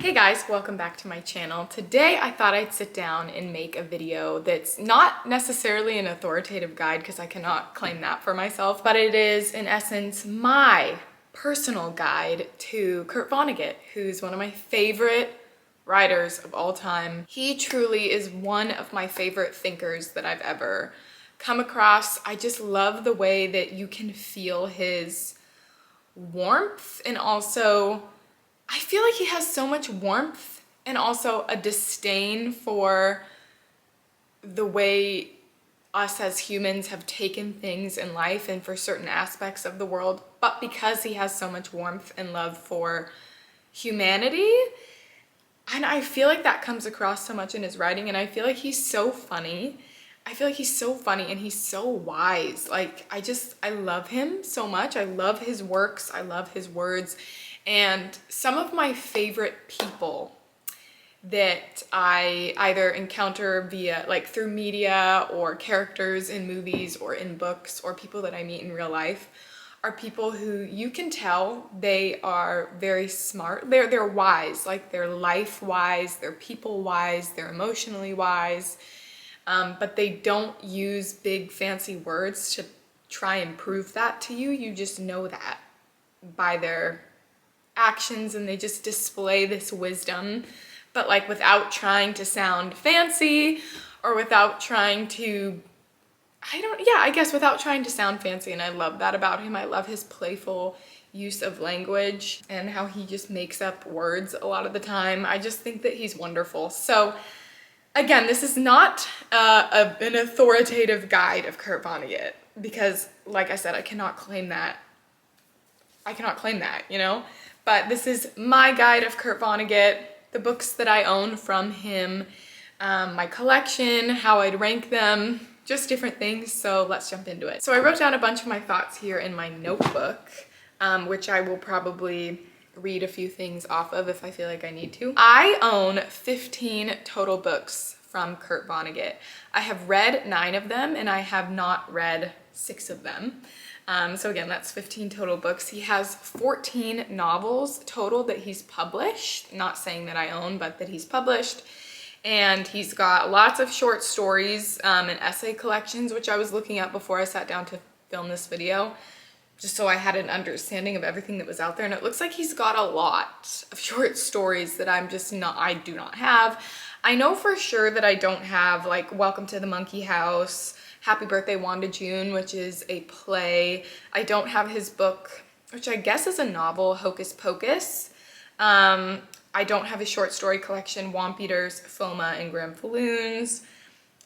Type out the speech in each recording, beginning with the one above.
Hey guys, welcome back to my channel. Today I thought I'd sit down and make a video that's not necessarily an authoritative guide because I cannot claim that for myself, but it is in essence my personal guide to Kurt Vonnegut, who's one of my favorite writers of all time. He truly is one of my favorite thinkers that I've ever come across. I just love the way that you can feel his warmth, and also I feel like he has so much warmth and also a disdain for the way us as humans have taken things in life and for certain aspects of the world, but because he has so much warmth and love for humanity. And I feel like that comes across so much in his writing, and I feel like he's so funny. I feel like he's so funny and he's so wise. Like, I love him so much. I love his works. I love his words. And some of my favorite people that I either encounter via, like, through media or characters in movies or in books or people that I meet in real life are people who you can tell they are very smart. They're wise, like they're life wise, they're people wise, they're emotionally wise, but they don't use big fancy words to try and prove that to you. You just know that by their actions, and they just display this wisdom, but like without trying to sound fancy or without trying to, I guess without trying to sound fancy. And I love that about him. I love his playful use of language and how he just makes up words a lot of the time. I just think that he's wonderful. So again, this is not an authoritative guide of Kurt Vonnegut because, like I said, I cannot claim that, you know? But this is my guide of Kurt Vonnegut, the books that I own from him, my collection, how I'd rank them, just different things. So let's jump into it. So I wrote down a bunch of my thoughts here in my notebook, which I will probably read a few things off of if I feel like I need to. I own 15 total books from Kurt Vonnegut. I have read 9 of them and I have not read 6 of them. So again, that's 15 total books. He has 14 novels total that he's published, not saying that I own, but that he's published. And he's got lots of short stories and essay collections, which I was looking at before I sat down to film this video, just so I had an understanding of everything that was out there. And it looks like he's got a lot of short stories that I do not have. I know for sure that I don't have, like, Welcome to the Monkey House, Happy Birthday Wanda June, which is a play. I don't have his book, which I guess is a novel, Hocus Pocus. I don't have his short story collection, Womp Eaters, Foma, and Gramfaloons.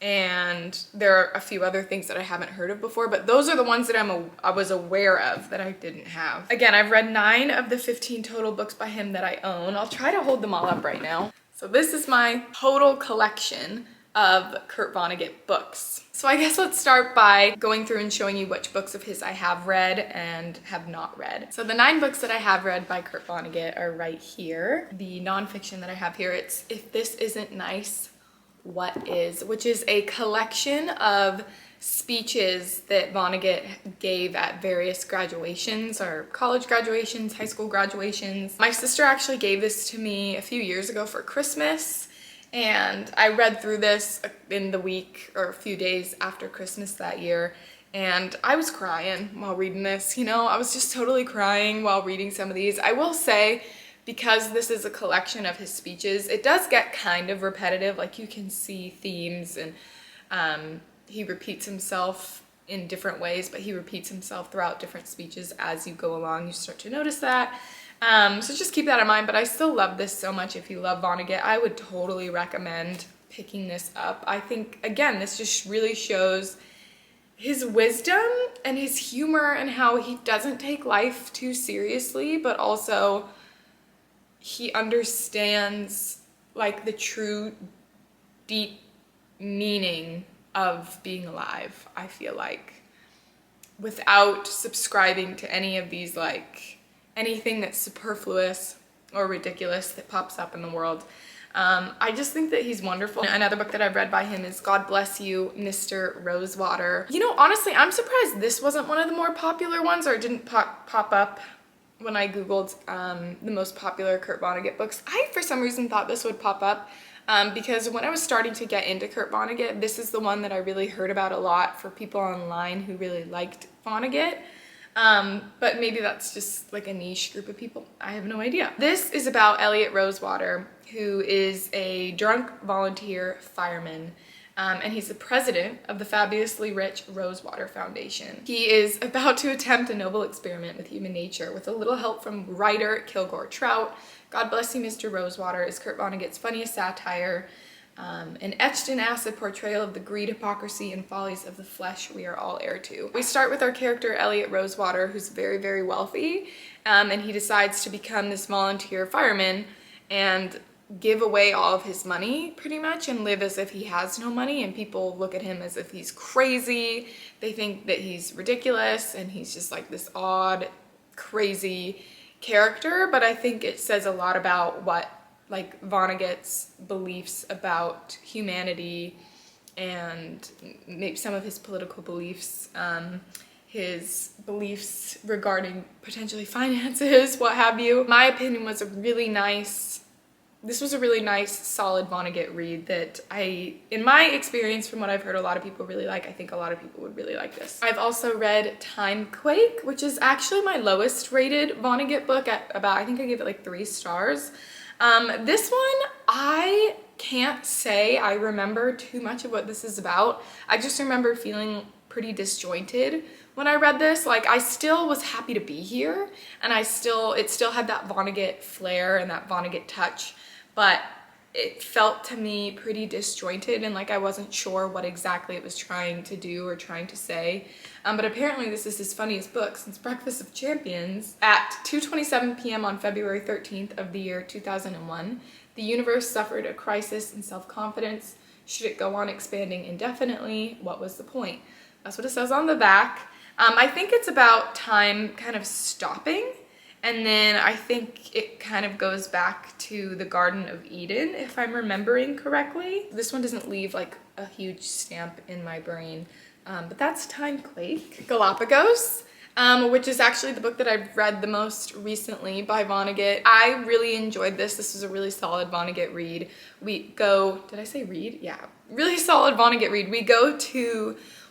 And there are a few other things that I haven't heard of before, but those are the ones that I was aware of that I didn't have. Again, I've read 9 of the 15 total books by him that I own. I'll try to hold them all up right now. So this is my total collection of Kurt Vonnegut books. So I guess let's start by going through and showing you which books of his I have read and have not read. So the 9 books that I have read by Kurt Vonnegut are right here. The nonfiction that I have here, it's If This Isn't Nice, What Is, which is a collection of speeches that Vonnegut gave at various graduations, or college graduations, high school graduations. My sister actually gave this to me a few years ago for Christmas, and I read through this in the week or a few days after Christmas that year, and I was crying while reading this, you know? I was just totally crying while reading some of these. I will say, because this is a collection of his speeches, it does get kind of repetitive. Like, you can see themes, and he repeats himself in different ways, but he repeats himself throughout different speeches as you go along. You start to notice that. So just keep that in mind, but I still love this so much. If you love Vonnegut, I would totally recommend picking this up. I think, again, this just really shows his wisdom and his humor and how he doesn't take life too seriously, but also he understands, like, the true deep meaning of being alive, I feel like, without subscribing to any of these, like, anything that's superfluous or ridiculous that pops up in the world. I just think that he's wonderful. Another book that I've read by him is God Bless You, Mr. Rosewater. You know, honestly, I'm surprised this wasn't one of the more popular ones, or it didn't pop up when I Googled the most popular Kurt Vonnegut books, I, for some reason, thought this would pop up because when I was starting to get into Kurt Vonnegut, this is the one that I really heard about a lot for people online who really liked Vonnegut. But maybe that's just like a niche group of people. I have no idea. This is about Elliot Rosewater, who is a drunk volunteer fireman. And he's the president of the fabulously rich Rosewater Foundation. He is about to attempt a noble experiment with human nature with a little help from writer Kilgore Trout. God Bless You, Mr. Rosewater is Kurt Vonnegut's funniest satire, an etched-in-acid portrayal of the greed, hypocrisy, and follies of the flesh we are all heir to. We start with our character Elliot Rosewater, who's very, very wealthy, and he decides to become this volunteer fireman and give away all of his money pretty much and live as if he has no money, and people look at him as if he's crazy. They think that he's ridiculous and he's just like this odd, crazy character, but I think it says a lot about what like Vonnegut's beliefs about humanity and maybe some of his political beliefs, his beliefs regarding potentially finances, what have you. My opinion was this was a really nice, solid Vonnegut read that in my experience, from what I've heard a lot of people really like, I think a lot of people would really like this. I've also read Timequake, which is actually my lowest rated Vonnegut book at about, I think I gave it like 3 stars. This one, I can't say I remember too much of what this is about. I just remember feeling pretty disjointed when I read this. Like, I still was happy to be here, and it still had that Vonnegut flair and that Vonnegut touch, but it felt to me pretty disjointed and like I wasn't sure what exactly it was trying to do or trying to say. But apparently this is his funniest book since Breakfast of Champions. At 2:27 p.m. on February 13th of the year 2001, the universe suffered a crisis in self-confidence. Should it go on expanding indefinitely? What was the point? That's what it says on the back. I think it's about time kind of stopping. And then I think it kind of goes back to the Garden of Eden, if I'm remembering correctly. This one doesn't leave like a huge stamp in my brain, but that's Timequake. Galapagos, which is actually the book that I've read the most recently by Vonnegut. I really enjoyed this. This was a really solid Vonnegut read. Did I say read? Yeah, really solid Vonnegut read.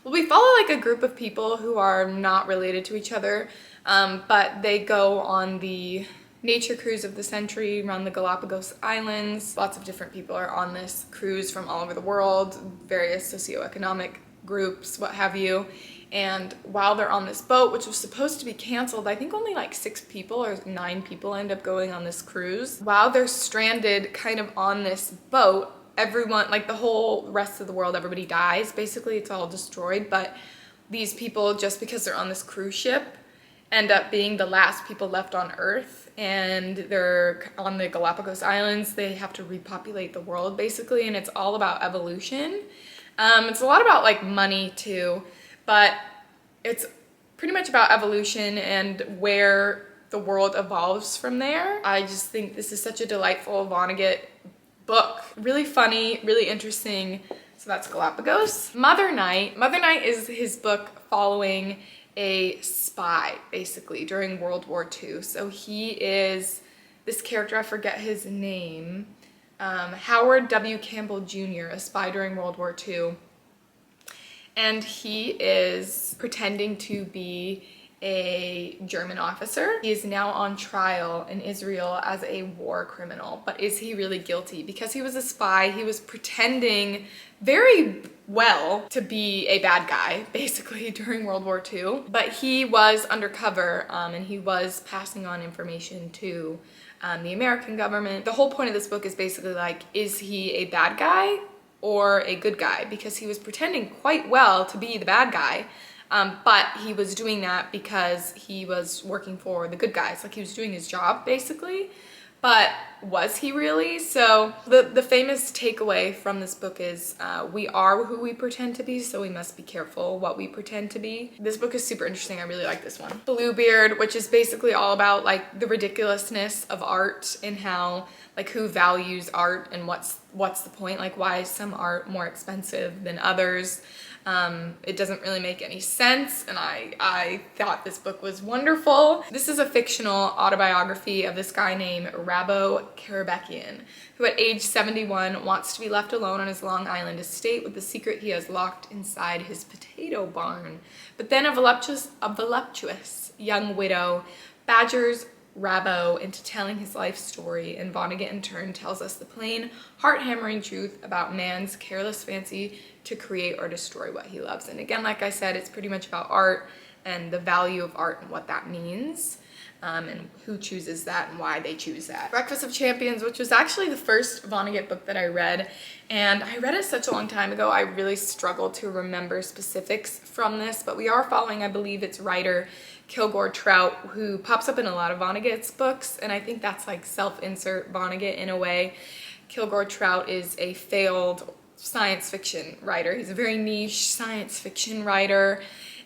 We follow like a group of people who are not related to each other, but they go on the nature cruise of the century around the Galapagos Islands. Lots of different people are on this cruise from all over the world, various socioeconomic groups, what have you. And while they're on this boat, which was supposed to be canceled, I think only like 6 people or 9 people end up going on this cruise. While they're stranded kind of on this boat, everyone, like the whole rest of the world, everybody dies. Basically, it's all destroyed, but these people, just because they're on this cruise ship, end up being the last people left on Earth, and they're on the Galapagos Islands. They have to repopulate the world, basically, and it's all about evolution. It's a lot about like money too, but it's pretty much about evolution and where the world evolves from there. I just think this is such a delightful Vonnegut book. Really funny, really interesting. So that's Galapagos. Mother Night. Mother Night is his book following a spy, basically, during World War II. So he is this character, I forget his name, Howard W. Campbell Jr., a spy during World War II. And he is pretending to be a German officer. He is now on trial in Israel as a war criminal, but is he really guilty? Because he was a spy, he was pretending very well to be a bad guy, basically, during World War II. But he was undercover, and he was passing on information to the American government. The whole point of this book is basically like, is he a bad guy or a good guy? Because he was pretending quite well to be the bad guy, but he was doing that because he was working for the good guys. Like, he was doing his job, basically. But was he really? So the famous takeaway from this book is we are who we pretend to be, so we must be careful what we pretend to be. This book is super interesting. I really like this one. Bluebeard, which is basically all about like the ridiculousness of art and how like who values art and what's the point, like why is some art more expensive than others. It doesn't really make any sense, and I thought this book was wonderful. This is a fictional autobiography of this guy named Rabo Karabekian, who at age 71 wants to be left alone on his Long Island estate with the secret he has locked inside his potato barn. But then a voluptuous young widow badgers Rabo into telling his life story, and Vonnegut in turn tells us the plain, heart-hammering truth about man's careless fancy to create or destroy what he loves. And again, like I said, it's pretty much about art and the value of art and what that means, and who chooses that and why they choose that. Breakfast of Champions, which was actually the first Vonnegut book that I read, and I read it such a long time ago, I really struggled to remember specifics from this, but we are following, I believe it's writer Kilgore Trout, who pops up in a lot of Vonnegut's books, and I think that's like self-insert Vonnegut in a way. Kilgore Trout is a failed science fiction writer. He's a very niche science fiction writer,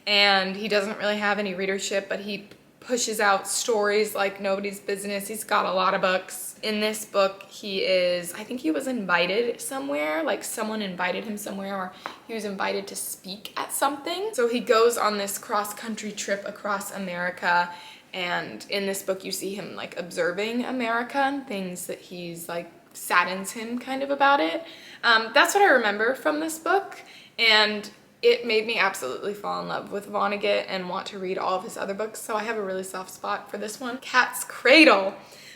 and he doesn't really have any readership, but he pushes out stories like nobody's business. He's got a lot of books. In this book, I think he was invited somewhere, like someone invited him somewhere, or he was invited to speak at something. So he goes on this cross-country trip across America, and in this book you see him like observing America and things that he's like saddens him kind of about it. That's what I remember from this book, and it made me absolutely fall in love with Vonnegut and want to read all of his other books, so I have a really soft spot for this one. Cat's Cradle,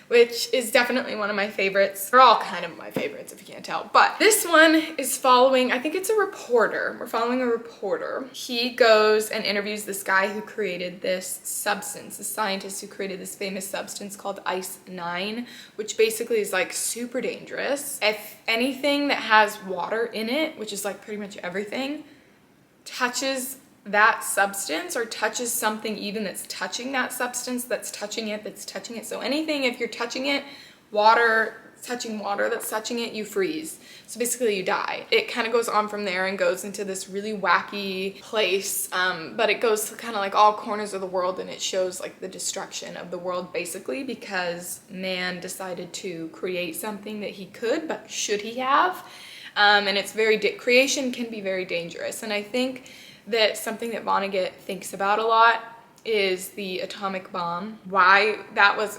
which is definitely one of my favorites. They're all kind of my favorites if you can't tell, but this one is following, I think it's a reporter. We're following a reporter. He goes and interviews this guy who created this substance, the scientist who created this famous substance called Ice-9, which basically is like super dangerous. If anything that has water in it, which is like pretty much everything, touches that substance or touches something even that's touching that substance, that's touching it. So anything, if you're touching it, touching water that's touching it, you freeze. So basically you die. It kind of goes on from there and goes into this really wacky place, but it goes to kind of like all corners of the world, and it shows like the destruction of the world basically because man decided to create something that he could, but should he have? And it's creation can be very dangerous. And I think that something that Vonnegut thinks about a lot is the atomic bomb. Why was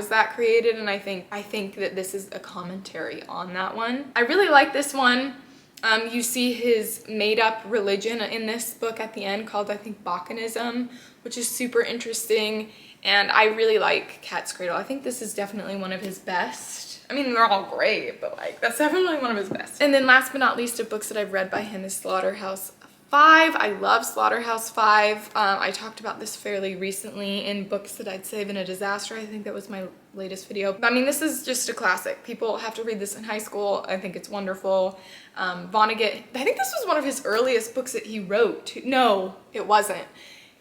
that created? And I think that this is a commentary on that one. I really like this one. You see his made-up religion in this book at the end called, I think, Bacanism, which is super interesting. And I really like Cat's Cradle. I think this is definitely one of his best. I mean, they're all great, but like that's definitely one of his best. And then last but not least of books that I've read by him is Slaughterhouse-Five. I love Slaughterhouse-Five. I talked about this fairly recently in Books That I'd Save in a Disaster. I think that was my latest video. I mean, this is just a classic. People have to read this in high school. I think it's wonderful. Vonnegut, I think this was one of his earliest books that he wrote. No, it wasn't.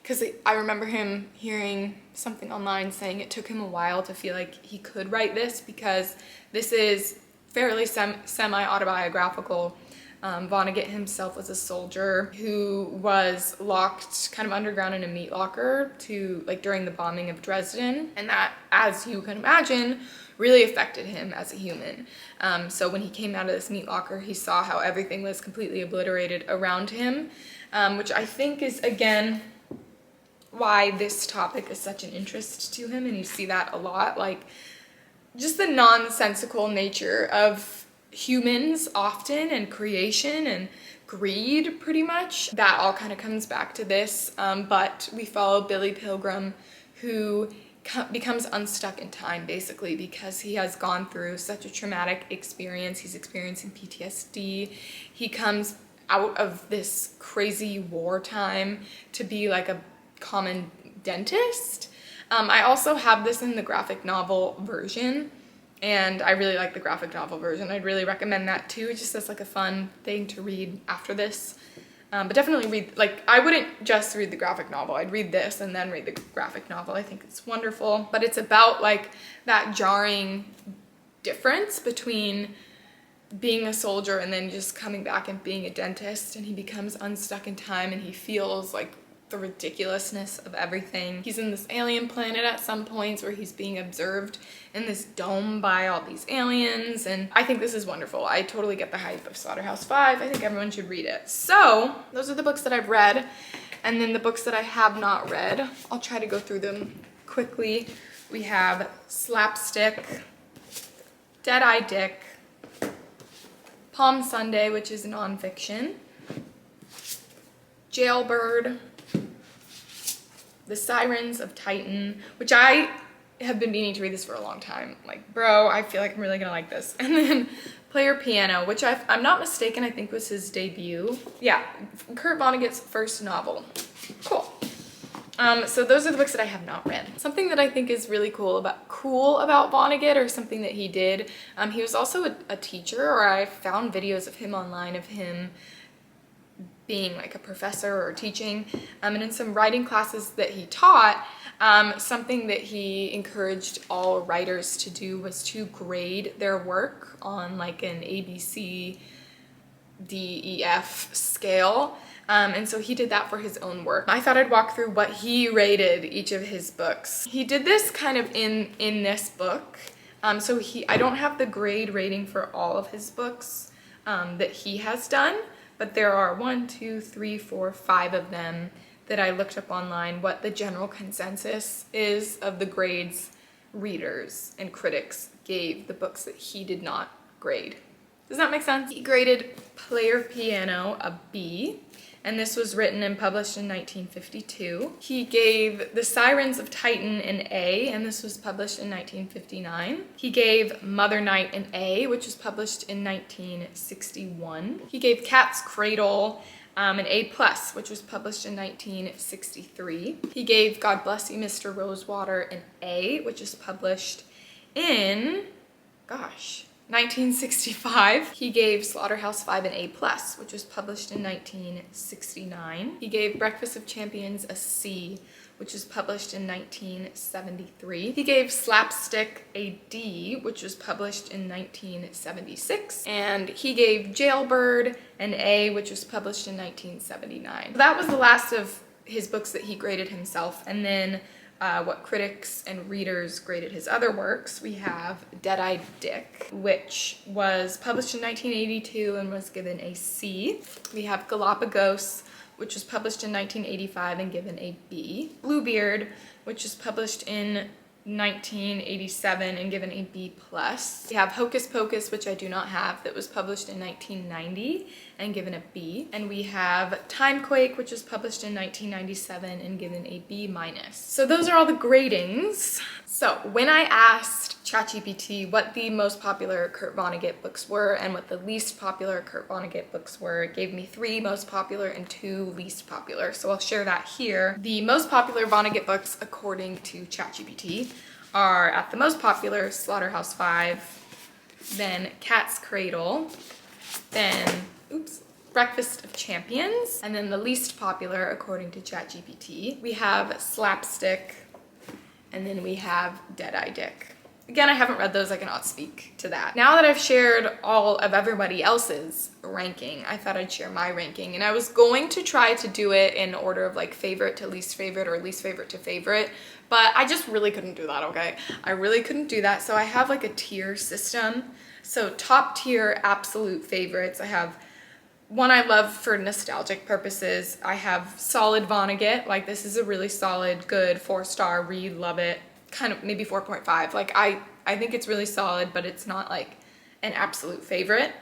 Because I remember him hearing something online saying it took him a while to feel like he could write this because this is fairly semi-autobiographical. Vonnegut himself was a soldier who was locked kind of underground in a meat locker during the bombing of Dresden, and that, as you can imagine, really affected him as a human. So when he came out of this meat locker, he saw how everything was completely obliterated around him, which I think is, again, why this topic is such an interest to him, and you see that a lot, like just the nonsensical nature of humans often, and creation and greed pretty much. That all kind of comes back to this, but we follow Billy Pilgrim, who becomes unstuck in time basically because he has gone through such a traumatic experience. He's experiencing PTSD. He comes out of this crazy wartime to be like a common dentist. I also have this in the graphic novel version, and I really like the graphic novel version. I'd really recommend that too, just as like a fun thing to read after this. But definitely read, like, I wouldn't just read the graphic novel. I'd read this and then read the graphic novel. I think it's wonderful, but it's about like that jarring difference between being a soldier and then just coming back and being a dentist, and he becomes unstuck in time and he feels like the ridiculousness of everything. He's in this alien planet at some points where he's being observed in this dome by all these aliens, and I think this is wonderful. I totally get the hype of Slaughterhouse-Five. I think everyone should read it. So those are the books that I've read, and then the books that I have not read. I'll try to go through them quickly. We have Slapstick, Dead-Eye Dick, Palm Sunday, which is nonfiction, Jailbird, The Sirens of Titan, which I have been meaning to read this for a long time. Like, bro, I feel like I'm really gonna like this. And then Player Piano, which I'm not mistaken, I think was his debut. Yeah, Kurt Vonnegut's first novel. Cool. So those are the books that I have not read. Something that I think is really cool about Vonnegut, or something that he did, he was also a teacher, or I found videos of him online of him being like a professor or teaching, and in some writing classes that he taught, something that he encouraged all writers to do was to grade their work on like an ABC, D, E, F scale. And so he did that for his own work. I thought I'd walk through what he rated each of his books. He did this kind of in this book. So I don't have the grade rating for all of his books that he has done, but there are 1, 2, 3, 4, 5 of them that I looked up online, what the general consensus is of the grades readers and critics gave the books that he did not grade. Does that make sense? He graded Player Piano a B, and this was written and published in 1952. He gave The Sirens of Titan an A, and this was published in 1959. He gave Mother Night an A, which was published in 1961. He gave Cat's Cradle an A+, which was published in 1963. He gave God Bless You, Mr. Rosewater an A, which was published in, 1965. He gave Slaughterhouse-Five an A+, which was published in 1969. He gave Breakfast of Champions a C, which was published in 1973. He gave Slapstick a D, which was published in 1976. And he gave Jailbird an A, which was published in 1979. So that was the last of his books that he graded himself. And then what critics and readers graded his other works, we have Dead-Eye Dick, which was published in 1982 and was given a C. We have Galapagos, which was published in 1985 and given a B. Bluebeard, which was published in 1987 and given a B+. We have Hocus Pocus, which I do not have, that was published in 1990 and given a B. And we have Timequake, which was published in 1997 and given a B-. So those are all the gradings. So when I asked ChatGPT what the most popular Kurt Vonnegut books were and what the least popular Kurt Vonnegut books were, it gave me 3 most popular and 2 least popular. So I'll share that here. The most popular Vonnegut books, according to ChatGPT, are at the most popular Slaughterhouse-Five, then Cat's Cradle, then Breakfast of Champions, and then the least popular, according to ChatGPT, we have Slapstick, and then we have Dead-Eye Dick. Again, I haven't read those, I cannot speak to that. Now that I've shared all of everybody else's ranking, I thought I'd share my ranking, and I was going to try to do it in order of like favorite to least favorite or least favorite to favorite, but I just really couldn't do that, okay? I really couldn't do that, so I have like a tier system. So top tier absolute favorites, I have one I love for nostalgic purposes. I have solid Vonnegut, like this is a really solid, good 4-star read, love it. Kind of maybe 4.5. Like I think it's really solid, but it's not like an absolute favorite.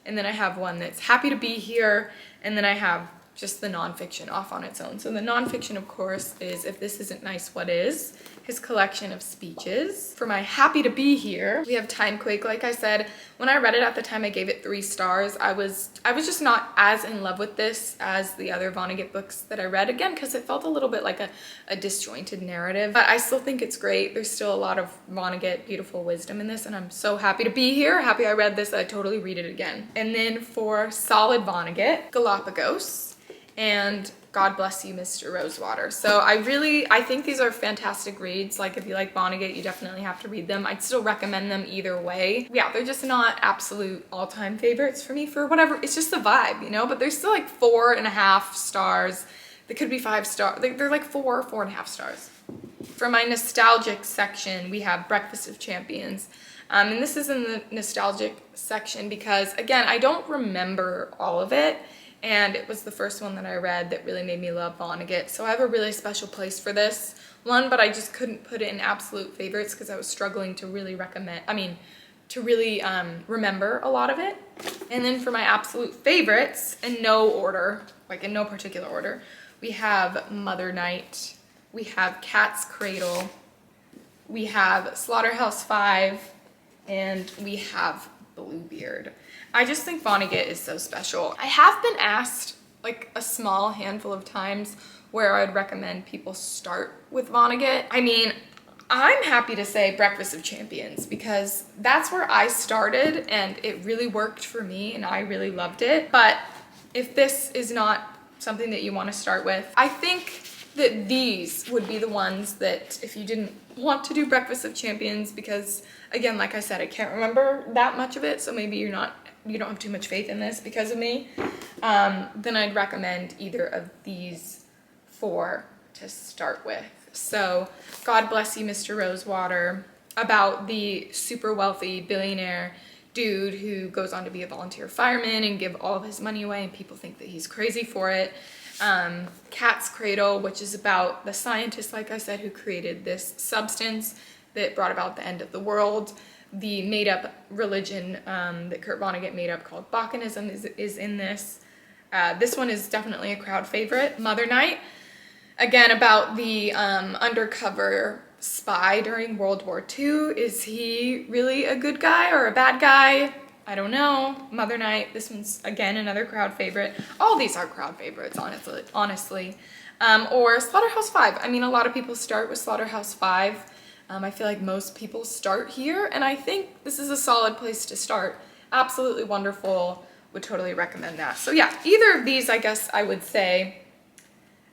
And then I have one that's Happy to Be Here, and then I have just the nonfiction off on its own. So the nonfiction, of course, is If This Isn't Nice, What Is? His collection of speeches. For my Happy to Be Here, we have Timequake. Like I said, when I read it at the time, I gave it 3 stars. I was just not as in love with this as the other Vonnegut books that I read, again, because it felt a little bit like a disjointed narrative, but I still think it's great. There's still a lot of Vonnegut beautiful wisdom in this, and I'm so happy to be here. Happy I read this. I'd totally read it again. And then for solid Vonnegut, Galapagos, and God Bless You, Mr. Rosewater. So I think these are fantastic reads. Like if you like Vonnegut, you definitely have to read them. I'd still recommend them either way. Yeah, they're just not absolute all-time favorites for me for whatever, it's just the vibe, you know, but they're still like 4.5 stars. They could be 5 stars. They're like 4.5 stars. For my nostalgic section, we have Breakfast of Champions. And this is in the nostalgic section because, again, I don't remember all of it. And it was the first one that I read that really made me love Vonnegut. So I have a really special place for this one, but I just couldn't put it in absolute favorites because I was struggling to really remember a lot of it. And then for my absolute favorites, in no order, like in no particular order, we have Mother Night, we have Cat's Cradle, we have Slaughterhouse-Five, and we have Bluebeard. I just think Vonnegut is so special. I have been asked like a small handful of times where I'd recommend people start with Vonnegut. I mean, I'm happy to say Breakfast of Champions because that's where I started and it really worked for me and I really loved it. But if this is not something that you want to start with, I think that these would be the ones that if you didn't want to do Breakfast of Champions, because again, like I said, I can't remember that much of it, so maybe you don't have too much faith in this because of me, then I'd recommend either of these 4 to start with. So God Bless You, Mr. Rosewater, about the super wealthy billionaire dude who goes on to be a volunteer fireman and give all of his money away and people think that he's crazy for it. Cat's Cradle, which is about the scientist, like I said, who created this substance that brought about the end of the world. The made-up religion that Kurt Vonnegut made up called Bacchanism is in this. This one is definitely a crowd favorite. Mother Night, again about the undercover spy during World War II. Is he really a good guy or a bad guy? I don't know. Mother Night, this one's again another crowd favorite. All these are crowd favorites, honestly. Or Slaughterhouse-Five. I mean, a lot of people start with Slaughterhouse-Five. I feel like most people start here, and I think this is a solid place to start. Absolutely wonderful. Would totally recommend that. So yeah, either of these, I guess I would say,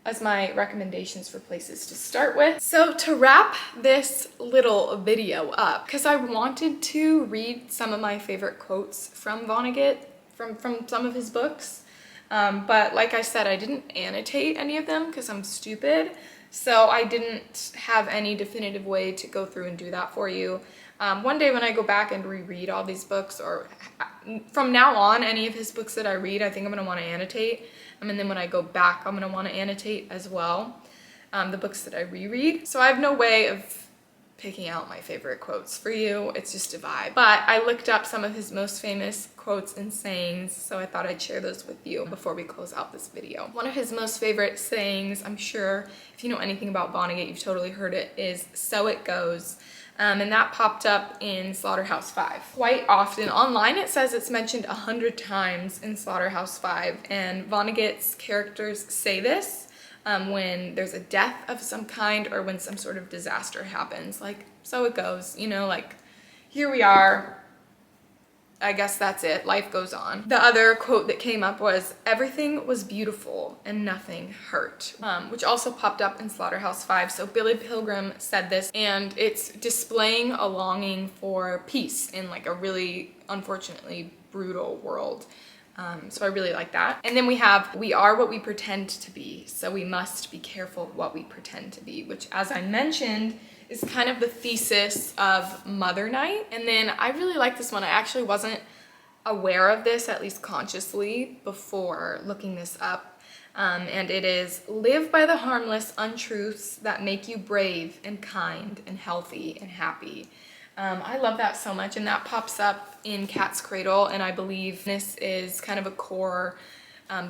as my recommendations for places to start with. So to wrap this little video up, because I wanted to read some of my favorite quotes from Vonnegut, from some of his books, but like I said, I didn't annotate any of them because I'm stupid, so I didn't have any definitive way to go through and do that for you. One day when I go back and reread all these books, or from now on, any of his books that I read, I think I'm going to want to annotate. And then when I go back, I'm going to want to annotate as well, the books that I reread. So I have no way of picking out my favorite quotes for you. It's just a vibe. But I looked up some of his most famous quotes and sayings, so I thought I'd share those with you before we close out this video. One of his most favorite sayings, I'm sure if you know anything about Vonnegut, you've totally heard it, is "So it goes." And that popped up in Slaughterhouse-Five. Quite often online it says it's mentioned 100 times in Slaughterhouse-Five, and Vonnegut's characters say this when there's a death of some kind or when some sort of disaster happens. Like, so it goes, you know, like, here we are, I guess that's it, life goes on. The other quote that came up was, "Everything was beautiful and nothing hurt," which also popped up in Slaughterhouse-Five. So Billy Pilgrim said this, and it's displaying a longing for peace in like a really, unfortunately, brutal world. So I really like that. And then we have, "We are what we pretend to be, so we must be careful what we pretend to be," which, as I mentioned, is kind of the thesis of Mother Night. And then I really like this one. I actually wasn't aware of this, at least consciously, before looking this up. And it is, "Live by the harmless untruths that make you brave and kind and healthy and happy." I love that so much, and that pops up in Cat's Cradle, and I believe this is kind of a core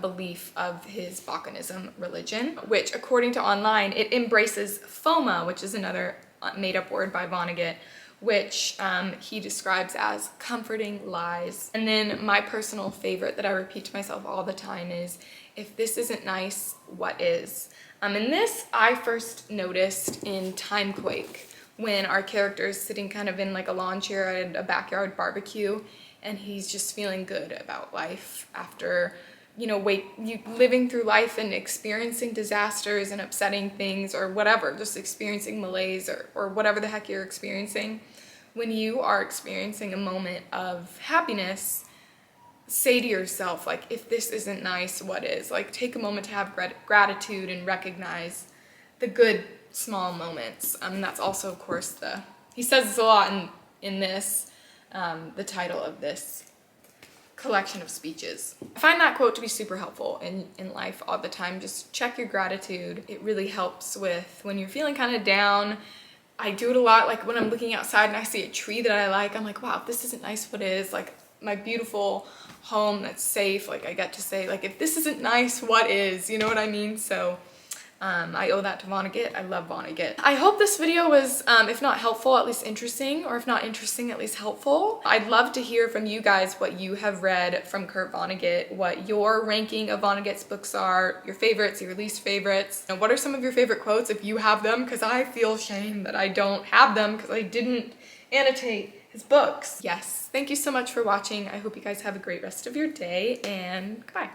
belief of his Bacchanism religion, which, according to online, it embraces FOMA, which is another made-up word by Vonnegut, which he describes as comforting lies. And then my personal favorite that I repeat to myself all the time is, "If this isn't nice, what is?" And this I first noticed in Timequake, when our character is sitting kind of in like a lawn chair at a backyard barbecue, and he's just feeling good about life after you know, you living through life and experiencing disasters and upsetting things or whatever, just experiencing malaise or whatever the heck you're experiencing. When you are experiencing a moment of happiness, say to yourself, like, if this isn't nice, what is? Like, take a moment to have gratitude and recognize the good small moments. That's also, of course, he says this a lot in this, the title of this collection of speeches. I find that quote to be super helpful in life all the time. Just check your gratitude. It really helps with when you're feeling kind of down. I do it a lot, like when I'm looking outside and I see a tree that I like, I'm like, wow, if this isn't nice, what is? Like my beautiful home that's safe, like I get to say, like, if this isn't nice, what is? You know what I mean? So I owe that to Vonnegut. I love Vonnegut. I hope this video was, if not helpful, at least interesting, or if not interesting, at least helpful. I'd love to hear from you guys what you have read from Kurt Vonnegut, what your ranking of Vonnegut's books are, your favorites, your least favorites, and what are some of your favorite quotes if you have them, because I feel shame that I don't have them because I didn't annotate his books. Yes, thank you so much for watching. I hope you guys have a great rest of your day, and goodbye.